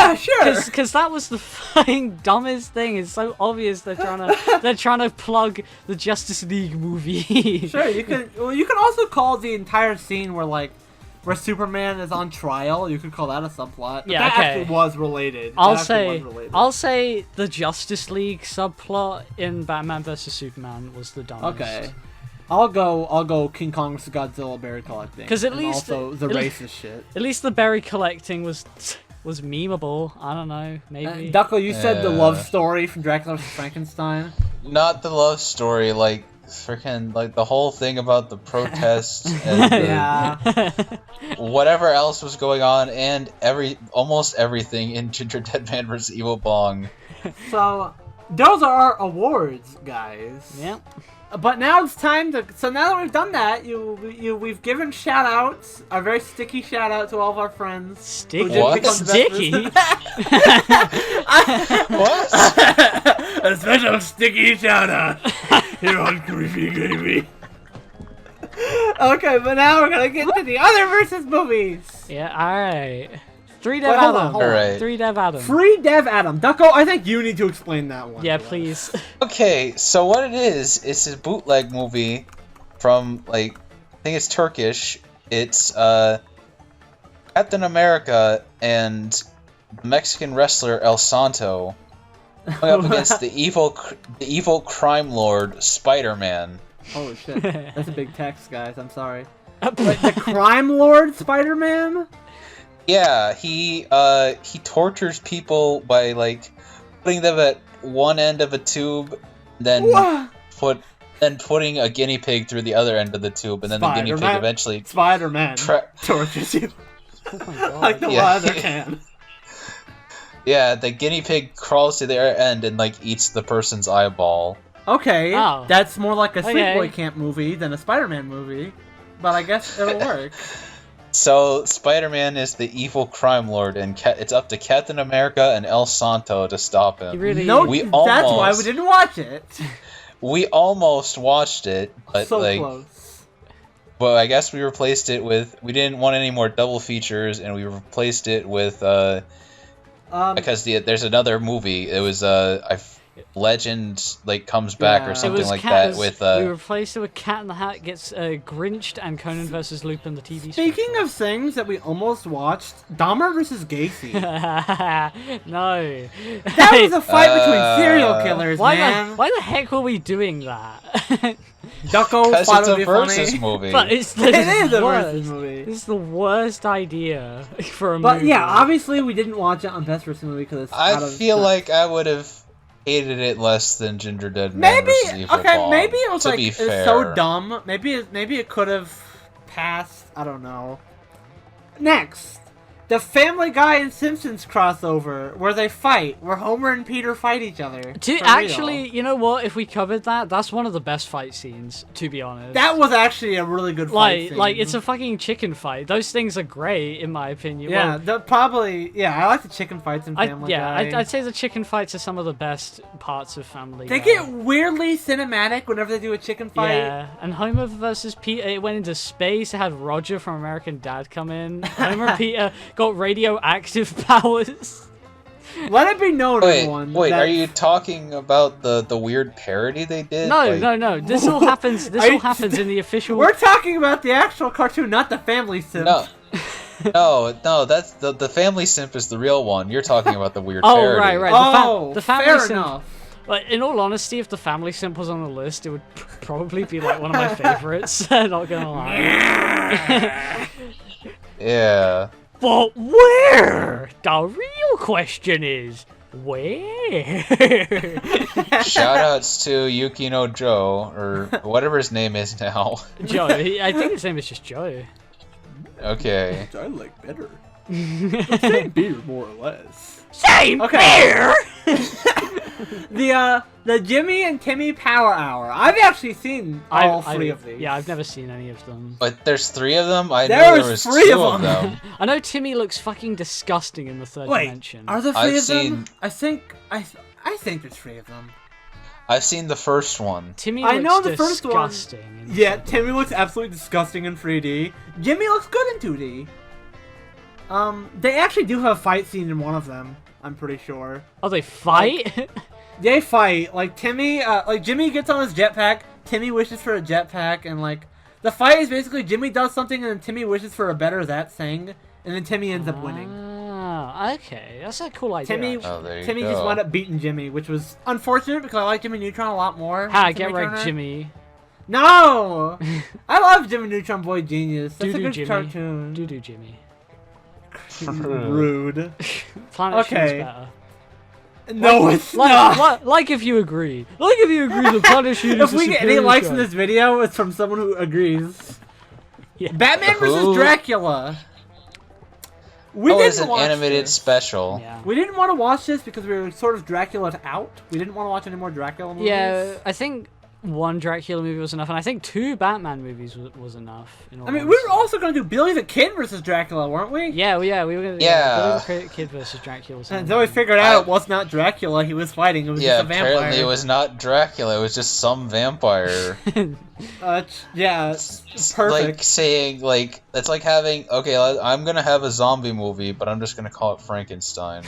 was sure. because that was the fucking dumbest thing. It's so obvious they're trying to plug the Justice League movie. Sure, you can. Well, you can also call the entire scene where Superman is on trial. You could call that a subplot. But Yeah, that okay. actually was related. I'll say the Justice League subplot in Batman vs Superman was the dumbest. Okay. I'll go King Kong's Godzilla berry collecting. 'Cause at and least also the at le- racist shit. At least the berry collecting was memeable. I don't know, maybe. Ducko, you said the love story from Dracula vs Frankenstein. Not the love story, like freaking like the whole thing about the protests and Yeah. whatever else was going on, and almost everything in Ginger Dead Man vs Evil Bong. So those are our awards, guys. Yeah. But now it's time to. So now that we've done that, we've given shout outs, a very sticky shout out to all of our friends. Sticky? What? become the best Sticky? What? A special sticky shout out here on Creepy Gravy. Okay, but now we're gonna get to the other versus movies. Yeah, alright. 3 Dev Wait, hold on, Adam. hold on. Alright. 3 Dev Adam. Free Dev Adam. Ducko, I think you need to explain that one. Yeah, please. Okay, so what it is, it's a bootleg movie from, like, I think it's Turkish. It's, Captain America and the Mexican wrestler El Santo going up against the evil crime lord Spider-Man. Holy shit. That's a big text, guys. I'm sorry. Wait, the crime lord Spider-Man? Yeah, he tortures people by, like, putting them at one end of a tube, then What? putting a guinea pig through the other end of the tube, and then the guinea pig Spider-Man? eventually Spider-Man tortures you Oh my god. like the Yeah. other can. Yeah, the guinea pig crawls to their end and, like, eats the person's eyeball. Okay, Oh. that's more like a Okay. Sleepaway Camp movie than a Spider-Man movie, but I guess it'll work. So, Spider-Man is the evil crime lord, and it's up to Captain America and El Santo to stop You him. really No, We that's why almost- we didn't watch it. We almost watched it, but, So like, close. but I guess we replaced it with, we didn't want any more double features, and we replaced it with, because there's another movie, it was, Legend, like, comes back Yeah. or It something was like Cat- that with, we replaced it with Cat in the Hat gets Grinched and Conan versus Lupin the TV Speaking of things that we almost watched, Dahmer versus Gacy. No. That was a fight between serial killers, man. Why the heck were we doing that? Ducko because thought it's it would a be versus funny. movie. But it's the It is a worst. versus movie. This is the worst idea for a But movie. yeah, obviously we didn't watch it on Best Versus Movie because it's out I of feel time. like I would have hated it less than Ginger Dead Man Maybe versus Evil okay, Bong, maybe it was to like be it's fair. so dumb. Maybe it could have passed. I don't know. Next, the Family Guy and Simpsons crossover where they fight, where Homer and Peter fight each other. For Actually, real. you know what? If we covered that, that's one of the best fight scenes, to be honest. That was actually a really good fight. like scene. it's a fucking chicken fight. Those things are great, in my opinion. yeah, Well, I like the chicken fights in Family Guy. I'd say the chicken fights are some of the best parts of Family They Guy. get weirdly cinematic whenever they do a chicken fight. Yeah, and Homer versus Peter, it went into space. It had Roger from American Dad come in. Homer and Peter got radioactive powers. Let it be known, everyone. Wait, that are you talking about the weird parody they did? No, Like, no. This all happens. This Are all you- happens in the official. We're talking about the actual cartoon, not the Family Sim. No. No, that's the Family Simp is the real one. You're talking about the weird Oh, parody. right. Oh, The Family fair Sim. enough. Like, in all honesty, if the family simp was on the list, it would probably be like one of my favorites. Not gonna lie. Yeah. But where? The real question is, where? Shoutouts to Yukino Joe, or whatever his name is now. Joe. I think his name is just Joe. Okay. I like better. Same beer, more or less. Same beer! The Jimmy and Timmy Power Hour. I've actually seen all three of these. Yeah, I've never seen any of them. But there's 3 of them? I knew There there was was 3 2 of of them. I know Timmy looks fucking disgusting in the third dimension. Are there 3 I've of them? seen- I think there's 3 of them. I've seen the first one. Timmy I looks know the first one. disgusting. in the Yeah, third Timmy looks absolutely disgusting in 3D. Jimmy looks good in 2D. They actually do have a fight scene in one of them. I'm pretty sure. Oh, they fight? They fight, like Timmy, like Jimmy gets on his jetpack, Timmy wishes for a jetpack, and like, the fight is basically Jimmy does something and then Timmy wishes for a better that thing, and then Timmy ends up winning. Ah, okay. That's a cool idea. Timmy, Oh, there you Timmy go. just wound up beating Jimmy, which was unfortunate because I like Jimmy Neutron a lot more. Ha, than get Timmy wrecked, Turner. Jimmy. No! I love Jimmy Neutron Boy Genius. That's Doo-doo a good Jimmy. cartoon. Doo-doo Jimmy. Rude. Planet Okay. Shoot's better. No, it's not! Like if you agree. Like if you agree the Planet Shoot is If we get any likes in this video, it's from someone who agrees. Yeah. Batman vs. Who? Dracula. We It's didn't an watch animated this. special. Yeah. We didn't want to watch this because we were sort of Dracula'd out. We didn't want to watch any more Dracula movies. Yeah, I think one Dracula movie was enough, and I think 2 Batman movies was enough. I mean, we were also going to do Billy the Kid versus Dracula, weren't we? Yeah, we were gonna. Yeah. Billy the Kid versus Dracula. And then we figured out it was not Dracula he was fighting. It was Yeah, just a vampire. apparently it was not Dracula, it was just some vampire. Yeah, It's perfect. like saying, like, it's like having, okay, I'm gonna have a zombie movie, but I'm just gonna call it Frankenstein.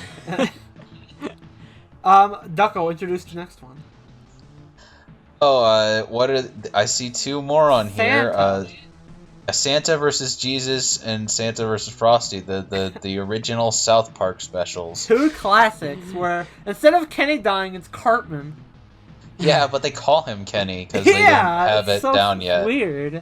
Ducko, introduce the next one. Oh, I see 2 more on here. Santa. Santa versus Jesus and Santa versus Frosty, the original South Park specials. 2 classics where instead of Kenny dying, it's Cartman. Yeah, but they call him Kenny because they didn't have it it's so down yet. Weird.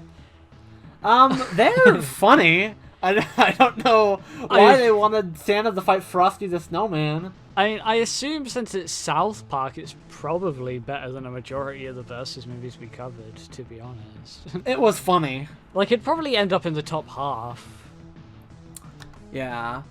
They're funny. I don't know why they wanted Santa to fight Frosty the Snowman. I mean, I assume since it's South Park, it's probably better than a majority of the Versus movies we covered, to be honest. It was funny. Like, it'd probably end up in the top half. Yeah.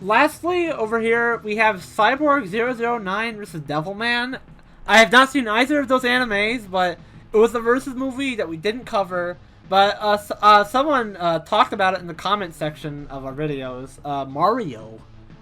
Lastly, over here, we have Cyborg 009 versus Devilman. I have not seen either of those animes, but it was a Versus movie that we didn't cover. But someone talked about it in the comment section of our videos.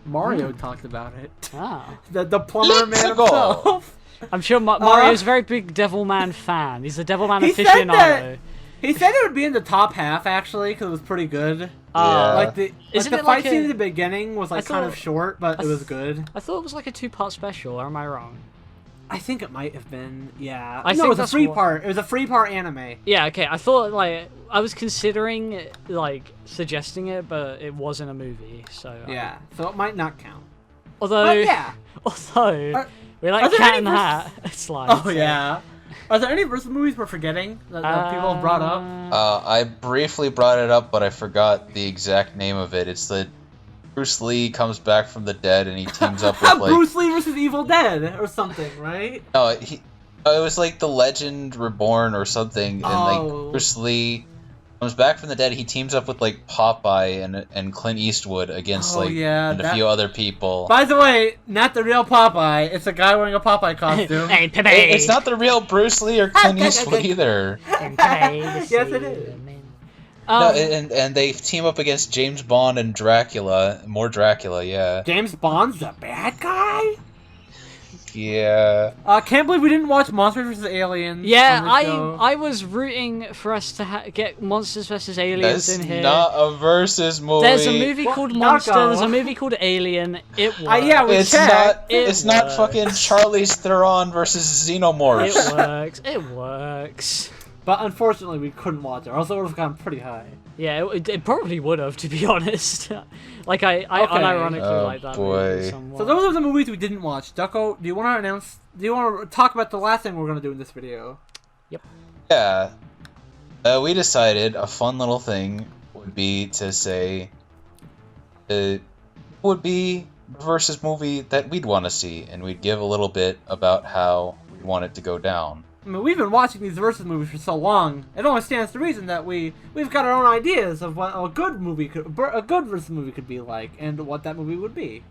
Mario talked about it. Ah. The plumber man Let's go. himself. I'm sure Mario's a very big Devilman fan. He's a Devilman He said aficionado. that- He said it would be in the top half, actually, because it was pretty good. Yeah. Like the Isn't the it fight like scene a- at the beginning was like I kind of thought- short, but it was good. I thought it was like a 2-part special, or am I wrong? I think it might have been, yeah. I No, think it was a that's 3-part. It was a 3-part anime. Yeah, okay, I thought, like, I was considering, like, suggesting it, but it wasn't a movie, so... Yeah, so it might not count. Although, But yeah. although, we are like there Cat any in the Hat. It's like... Oh yeah. Are there any Versus movies we're forgetting that people have brought up? I briefly brought it up, but I forgot the exact name of it. It's the Bruce Lee comes back from the dead and he teams up with like Bruce Lee versus Evil Dead or something, right? no, it was like the Legend Reborn or something, and like Bruce Lee comes back from the dead. He teams up with like Popeye and Clint Eastwood against and a few other people. By the way, not the real Popeye. It's a guy wearing a Popeye costume. Hey, Pepe! It's not the real Bruce Lee or Clint Eastwood either. Yes, it is. No, and they team up against James Bond and Dracula. More Dracula, yeah. James Bond's the bad guy? Yeah. Can't believe we didn't watch Monsters vs. Aliens. Yeah, on this show. I was rooting for us to get Monsters vs. Aliens That's in here. not a versus movie. There's a movie called Monster, Ducko. there's a movie called Alien, it works. Yeah, we It's checked. not. It's not works. fucking Charlize Theron versus Xenomorphs. It works, it works. But unfortunately, we couldn't watch it, or else it would have gone pretty high. Yeah, it probably would have, to be honest. Like, I unironically like that movie somewhat. So those are the movies we didn't watch. Ducko, do you want to talk about the last thing we're going to do in this video? Yep. Yeah. We decided a fun little thing would be to say it would be the versus movie that we'd want to see, and we'd give a little bit about how we want it to go down. I mean, we've been watching these versus movies for so long. It only stands to reason that we've got our own ideas of what a good versus movie could be like, and what that movie would be.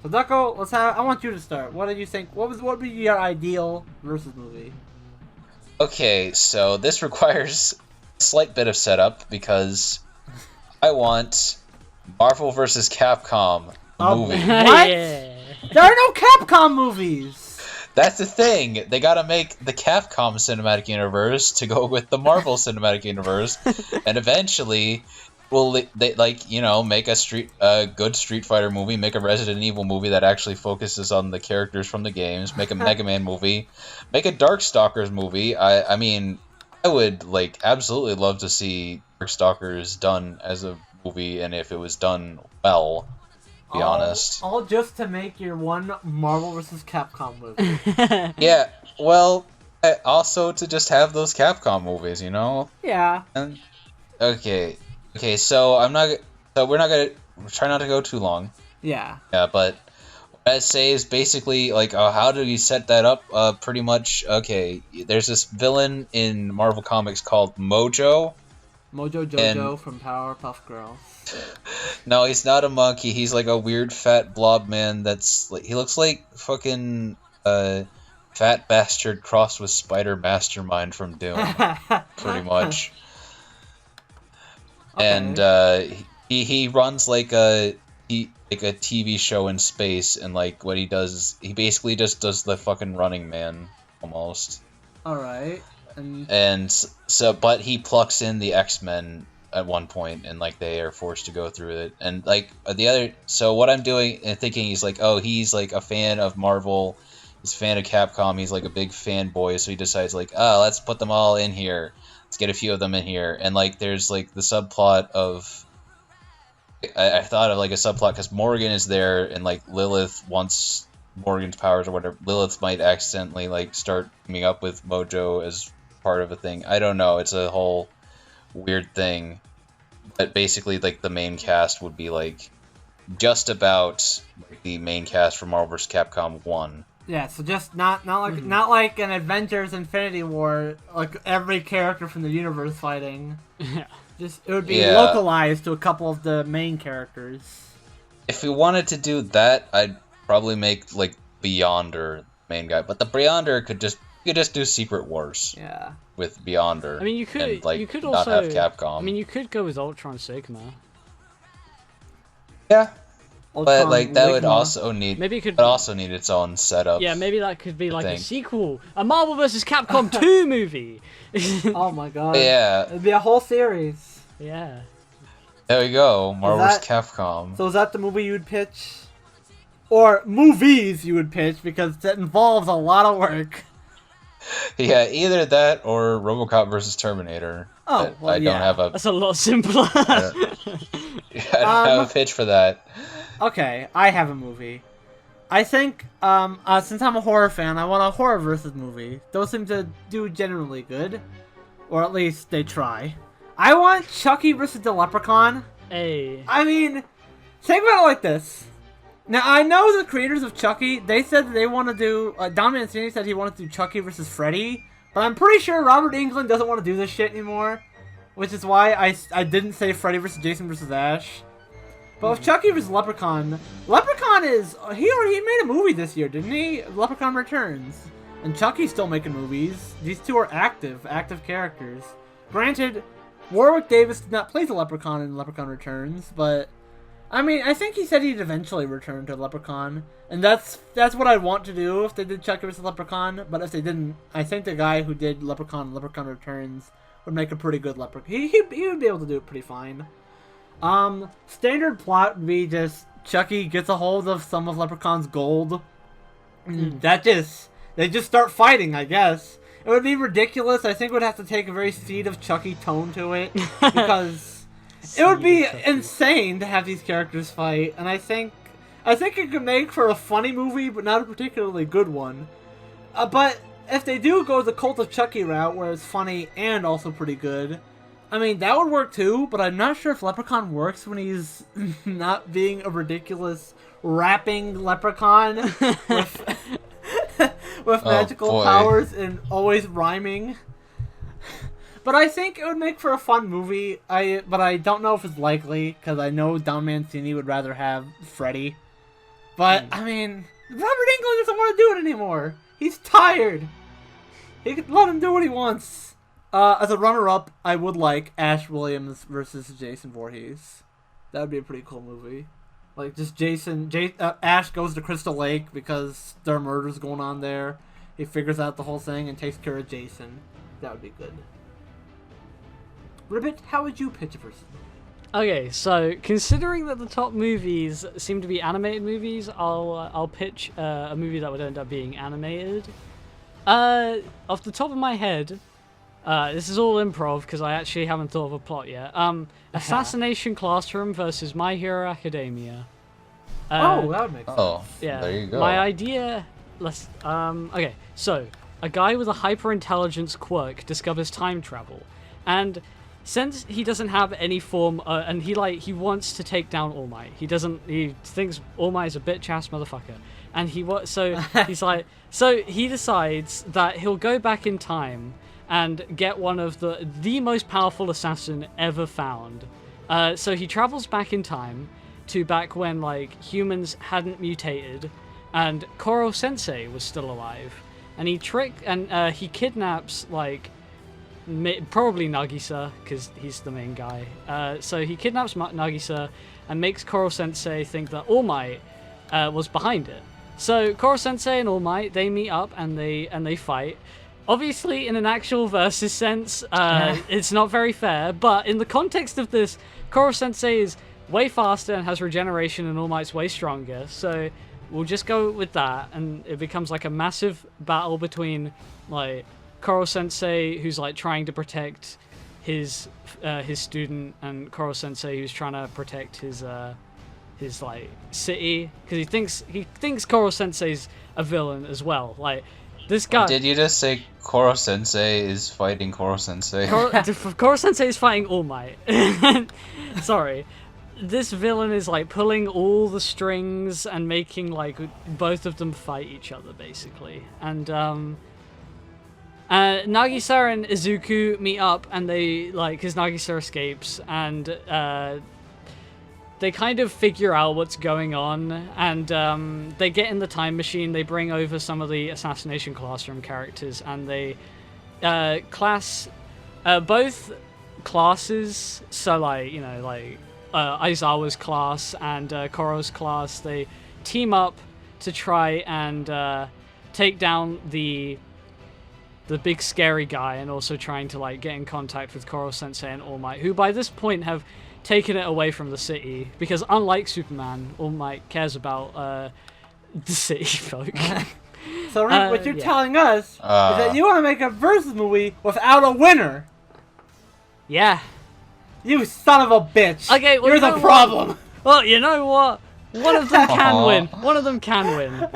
So Ducko, I want you to start. What did you think? What would be your ideal versus movie? Okay, so this requires a slight bit of setup because I want Marvel vs. Capcom movie. What? Yeah. There are no Capcom movies. That's the thing. They gotta make the Capcom cinematic universe to go with the Marvel cinematic universe, and eventually, they make a good Street Fighter movie, make a Resident Evil movie that actually focuses on the characters from the games, make a Mega Man movie, make a Darkstalkers movie. I mean, I would absolutely love to see Darkstalkers done as a movie, and if it was done well. Be honest. All just to make your one Marvel vs. Capcom movie. Yeah, well, also to just have those Capcom movies, you know? Yeah. And, okay, so we're try not to go too long. Yeah. Yeah, but what I say is basically, how do you set that up? Pretty much, okay, there's this villain in Marvel Comics called Mojo. Mojo Jojo from Powerpuff Girls. No, he's not a monkey. He's like a weird fat blob man he looks like fucking fat bastard crossed with Spider Mastermind from Doom. Pretty much. Okay. And he runs like a TV show in space, and what he does is he basically just does the fucking Running Man almost. Alright. But he plucks in the X-Men at one point, and they are forced to go through it. And so what I'm doing and thinking, he's he's a fan of Marvel, he's a fan of Capcom, he's a big fanboy, so he decides let's put them all in here, let's get a few of them in here. And there's the subplot of, I thought of a subplot because Morgan is there, and Lilith wants Morgan's powers or whatever. Lilith might accidentally start teaming up with Mojo as part of a thing. I don't know. It's a whole weird thing. But basically, the main cast would be just about the main cast from Marvel vs. Capcom 1. Yeah, so just not like an Avengers Infinity War, every character from the universe fighting. Yeah. Just it would be localized to a couple of the main characters. If we wanted to do that, I'd probably make Beyonder the main guy, but the Beyonder could just do Secret Wars. Yeah. With Beyonder. I mean, you could not also have Capcom. I mean, you could go with Ultron Sigma. Yeah. Ultron But that would Ligma. also need need its own setup. Yeah, maybe that could be a sequel, a Marvel vs. Capcom 2 movie. Oh my god. Yeah. It'd be a whole series. Yeah. There we go. Marvel vs. Capcom. So is that the movie you would pitch? Or movies you would pitch, because that involves a lot of work. Yeah, either that or RoboCop versus Terminator. Oh, well, I don't have a. That's a lot simpler. I don't have a pitch for that. Okay, I have a movie. I think, since I'm a horror fan, I want a horror versus movie. Those seem to do generally good. Or at least they try. I want Chucky versus the Leprechaun. Hey. I mean, think about it like this. Now, I know the creators of Chucky, they said that they want to do... Don Mancini said he wanted to do Chucky versus Freddy. But I'm pretty sure Robert Englund doesn't want to do this shit anymore. Which is why I didn't say Freddy versus Jason versus Ash. But with Chucky versus Leprechaun... Leprechaun is... He made a movie this year, didn't he? Leprechaun Returns. And Chucky's still making movies. These two are active characters. Granted, Warwick Davis did not play the Leprechaun in Leprechaun Returns, but... I mean, I think he said he'd eventually return to Leprechaun, and that's what I'd want to do if they did Chucky vs. Leprechaun. But if they didn't, I think the guy who did Leprechaun Returns would make a pretty good Leprechaun. He would be able to do it pretty fine. Standard plot would be just Chucky gets a hold of some of Leprechaun's gold. They just start fighting, I guess. It would be ridiculous. I think it would have to take a very Seed of Chucky tone to it because. it would be insane to have these characters fight, and I think it could make for a funny movie, but not a particularly good one. But if they do go the Cult of Chucky route, where it's funny and also pretty good, I mean, that would work too, but I'm not sure if Leprechaun works when he's not being a ridiculous rapping leprechaun with magical powers and always rhyming. But I think it would make for a fun movie. But I don't know if it's likely, because I know Don Mancini would rather have Freddy. But, I mean, Robert Englund doesn't want to do it anymore. He's tired. He can let him do what he wants. As a runner-up, I would like Ash Williams versus Jason Voorhees. That would be a pretty cool movie. Like, just Ash goes to Crystal Lake because there are murders going on there. He figures out the whole thing and takes care of Jason. That would be good. Ribbit, how would you pitch a versus movie? Okay, so considering that the top movies seem to be animated movies, I'll pitch a movie that would end up being animated. Off the top of my head, this is all improv because I actually haven't thought of a plot yet. Assassination Classroom versus My Hero Academia. That would make sense. Oh, yeah. There you go. My idea. Okay, so a guy with a hyper-intelligence quirk discovers time travel, and since he doesn't have any form, and he wants to take down All Might. He thinks All Might is a bitch-ass motherfucker, and so he decides that he'll go back in time and get one of the most powerful assassin ever found. So he travels back in time to back when humans hadn't mutated, and Koro Sensei was still alive, and he kidnaps probably Nagisa, because he's the main guy. So he kidnaps Nagisa and makes Koro Sensei think that All Might was behind it. So Koro Sensei and All Might, they meet up and they fight. Obviously, in an actual versus sense, it's not very fair, but in the context of this, Koro Sensei is way faster and has regeneration, and All Might's way stronger. So we'll just go with that, and it becomes a massive battle between Koro Sensei, who's trying to protect his student, and Koro Sensei, who's trying to protect his city, because he thinks Koro Sensei's a villain as well. This guy. Did you just say Koro Sensei is fighting Koro Sensei? Koro Sensei is fighting All Might. Sorry. This villain is pulling all the strings and making both of them fight each other basically. And Nagisa and Izuku meet up, and they because Nagisa escapes, and they kind of figure out what's going on, and they get in the time machine. They bring over some of the Assassination Classroom characters, and they both classes. So Aizawa's class and Koro's class, they team up to try and take down the big scary guy, and also trying to get in contact with Koro Sensei and All Might, who by this point have taken it away from the city, because unlike Superman, All Might cares about the city folk. So Rick, what you're telling us is that you want to make a versus movie without a winner. Yeah. You son of a bitch. Okay, well, you're the problem. Well, you know what? One of them can win. One of them can win.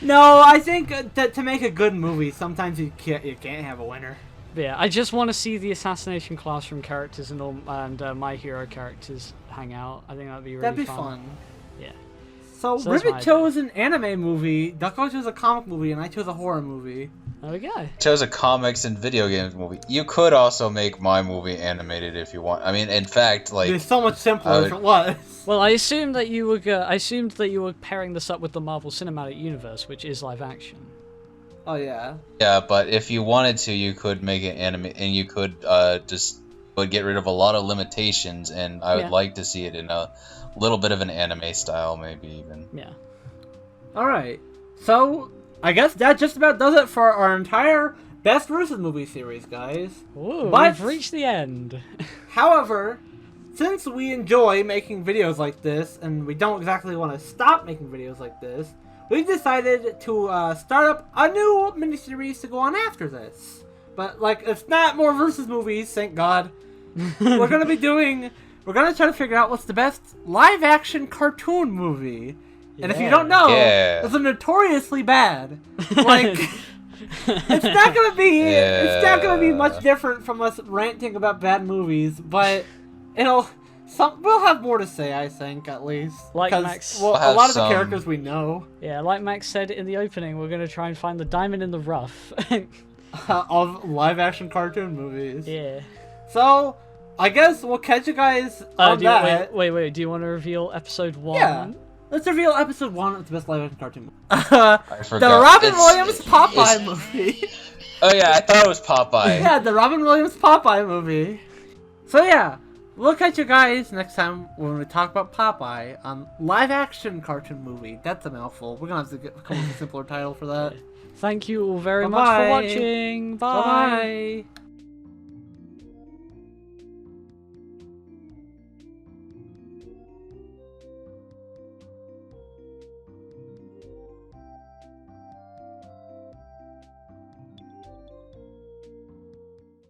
No, I think that to make a good movie, sometimes you can't have a winner. Yeah, I just want to see the Assassination Classroom characters and My Hero characters hang out. I think that'd be really fun. Yeah. So Ribbit chose an anime movie, Ducko chose a comic movie, and I chose a horror movie. There we go. Chose a comics and video games movie. You could also make my movie animated if you want. I mean, in fact, it's so much simpler if it was. Well, I assumed that you were pairing this up with the Marvel Cinematic Universe, which is live action. Oh yeah. Yeah, but if you wanted to, you could make it anime, and you could would get rid of a lot of limitations, and I would like to see it in a little bit of an anime style, maybe even. Yeah. Alright. So, I guess that just about does it for our entire Best versus Movie series, guys. Ooh, we've reached the end. However, since we enjoy making videos like this, and we don't exactly want to stop making videos like this, we've decided to start up a new miniseries to go on after this. But, it's not more versus movies, thank God. We're going to be doing we're gonna try to figure out what's the best live-action cartoon movie. And if you don't know, it's notoriously bad. Like, it's not gonna be much different from us ranting about bad movies, but we'll have more to say, I think, at least. Like Max, a lot of the characters we know. Yeah, like Max said in the opening, we're gonna try and find the diamond in the rough of live-action cartoon movies. Yeah. So, I guess we'll catch you guys on that. Wait, do you want to reveal episode 1? Yeah. Let's reveal episode 1 of the best live-action cartoon movie. I forgot. The Robin Williams Popeye movie. Oh yeah, I thought it was Popeye. Yeah, the Robin Williams Popeye movie. So yeah, we'll catch you guys next time when we talk about Popeye on live-action cartoon movie. That's a mouthful. We're gonna have to come up with a simpler title for that. Thank you all very much for watching. Bye. Bye.